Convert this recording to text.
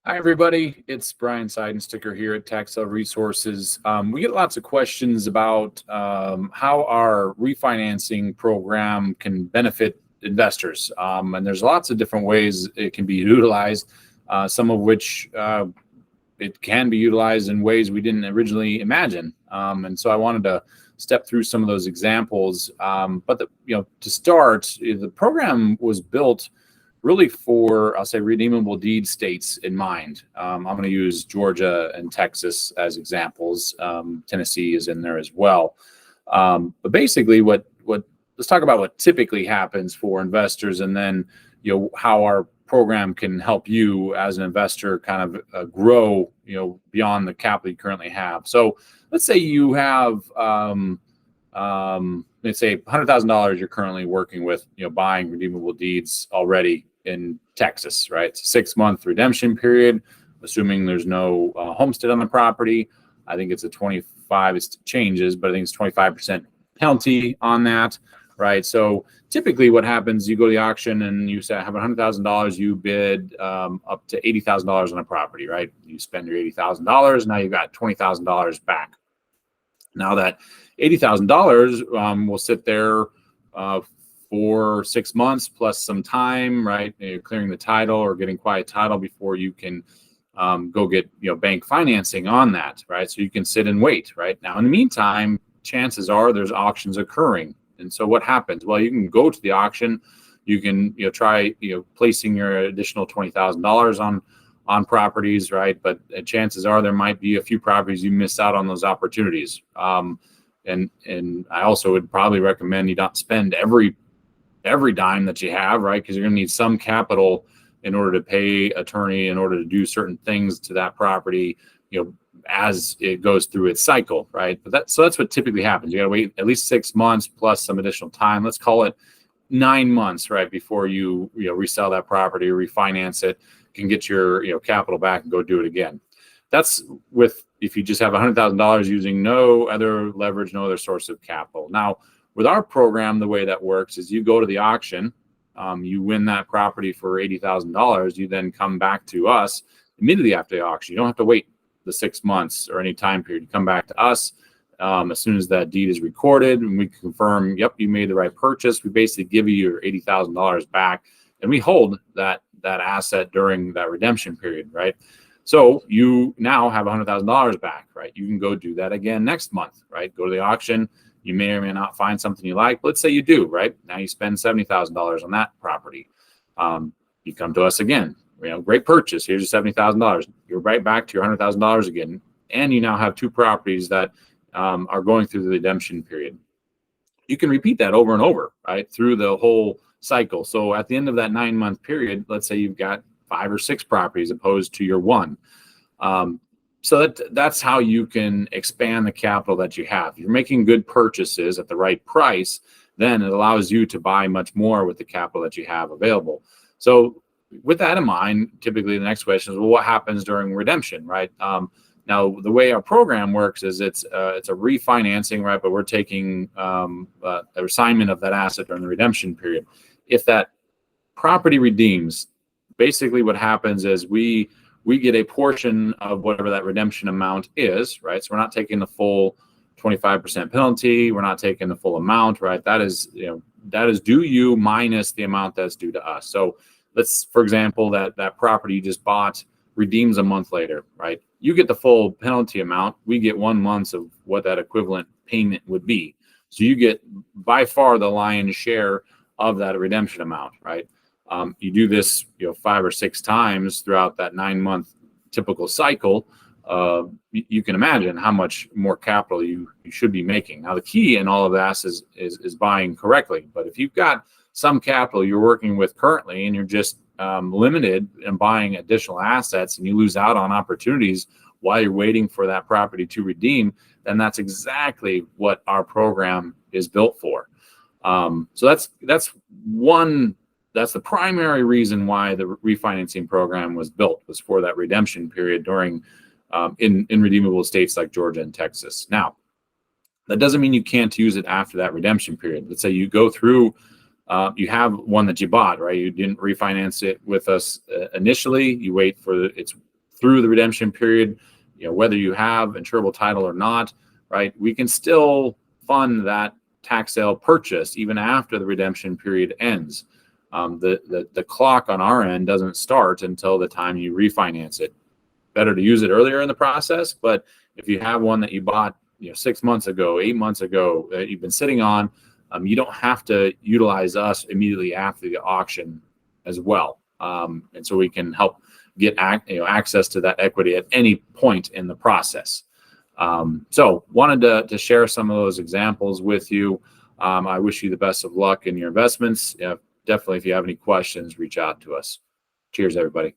Hi, everybody. It's Brian Seidensticker here at Tax Sale Resources. We get lots of questions about how our refinancing program can benefit investors. And there's lots of different ways it can be utilized, some of which it can be utilized in ways we didn't originally imagine. And so I wanted to step through some of those examples. To start, the program was built really for, I'll say, redeemable deed states in mind. I'm going to use Georgia and Texas as examples. Tennessee is in there as well. But basically, let's talk about what typically happens for investors, and then how our program can help you as an investor kind of grow beyond the capital you currently have. So let's say you have let's say $100,000 you're currently working with, buying redeemable deeds already in Texas, right? It's a 6-month redemption period, assuming there's no homestead on the property. I think it's a 25, it changes, but I think it's 25% penalty on that, right? So typically what happens, you go to the auction and you say, I have $100,000, you bid up to $80,000 on a property, right? You spend your $80,000, now you've got $20,000 back. Now that $80,000 will sit there for 6 months plus some time, right? You're clearing the title or getting quiet title before you can go get bank financing on that, right? So you can sit and wait, right? Now in the meantime, chances are there's auctions occurring, and so what happens? Well, you can go to the auction, you can try placing your additional $20,000 on properties, right? But chances are there might be a few properties you miss out on those opportunities. And I also would probably recommend you not spend every dime that you have, right? Because you're going to need some capital in order to pay attorney, in order to do certain things to that property, as it goes through its cycle, right? So that's what typically happens. You got to wait at least 6 months plus some additional time. Let's call it 9 months, right, before you resell that property or refinance it, can get your capital back and go do it again. That's if you just have $100,000 using no other leverage, no other source of capital. Now, with our program, the way that works is you go to the auction, you win that property for $80,000. You then come back to us immediately after the auction. You don't have to wait the 6 months or any time period. You come back to us as soon as that deed is recorded, and we confirm, yep, you made the right purchase. We basically give you your $80,000 back, and we hold that asset during that redemption period, right? So you now have $100,000 back, right? You can go do that again next month, right? Go to the auction. You may or may not find something you like. Let's say you do, right? Now you spend $70,000 on that property. You come to us again. Great purchase. Here's your $70,000. You're right back to your $100,000 again, and you now have 2 properties that are going through the redemption period. You can repeat that over and over, right, through the whole cycle. So at the end of that 9-month period, let's say you've got 5 or 6 properties opposed to your 1. So that's how you can expand the capital that you have. If you're making good purchases at the right price, then it allows you to buy much more with the capital that you have available. So with that in mind, typically the next question is, well, what happens during redemption, right? Now, the way our program works is it's a refinancing, right? But we're taking the assignment of that asset during the redemption period. If that property redeems, basically what happens is we get a portion of whatever that redemption amount is, right? So we're not taking the full 25% penalty. We're not taking the full amount, right? That is due you minus the amount that's due to us. So let's, for example, that property you just bought redeems a month later, right? You get the full penalty amount. We get 1 month of what that equivalent payment would be. So you get by far the lion's share of that redemption amount, right? You do this 5 or 6 times throughout that 9-month typical cycle. You can imagine how much more capital you should be making. Now, the key in all of that is buying correctly. But if you've got some capital you're working with currently and you're just limited in buying additional assets and you lose out on opportunities while you're waiting for that property to redeem, then that's exactly what our program is built for. So that's the primary reason why the refinancing program was built, was for that redemption period during in redeemable states like Georgia and Texas. Now, that doesn't mean you can't use it after that redemption period. Let's say you go through, you have one that you bought, right? You didn't refinance it with us initially. You wait for its through the redemption period, whether you have insurable title or not, right? We can still fund that tax sale purchase even after the redemption period ends. The clock on our end doesn't start until the time you refinance it. Better to use it earlier in the process, but if you have one that you bought 6 months ago, 8 months ago, that you've been sitting on, you don't have to utilize us immediately after the auction as well. And so we can help get access to that equity at any point in the process. So wanted to share some of those examples with you. I wish you the best of luck in your investments. Definitely, if you have any questions, reach out to us. Cheers, everybody.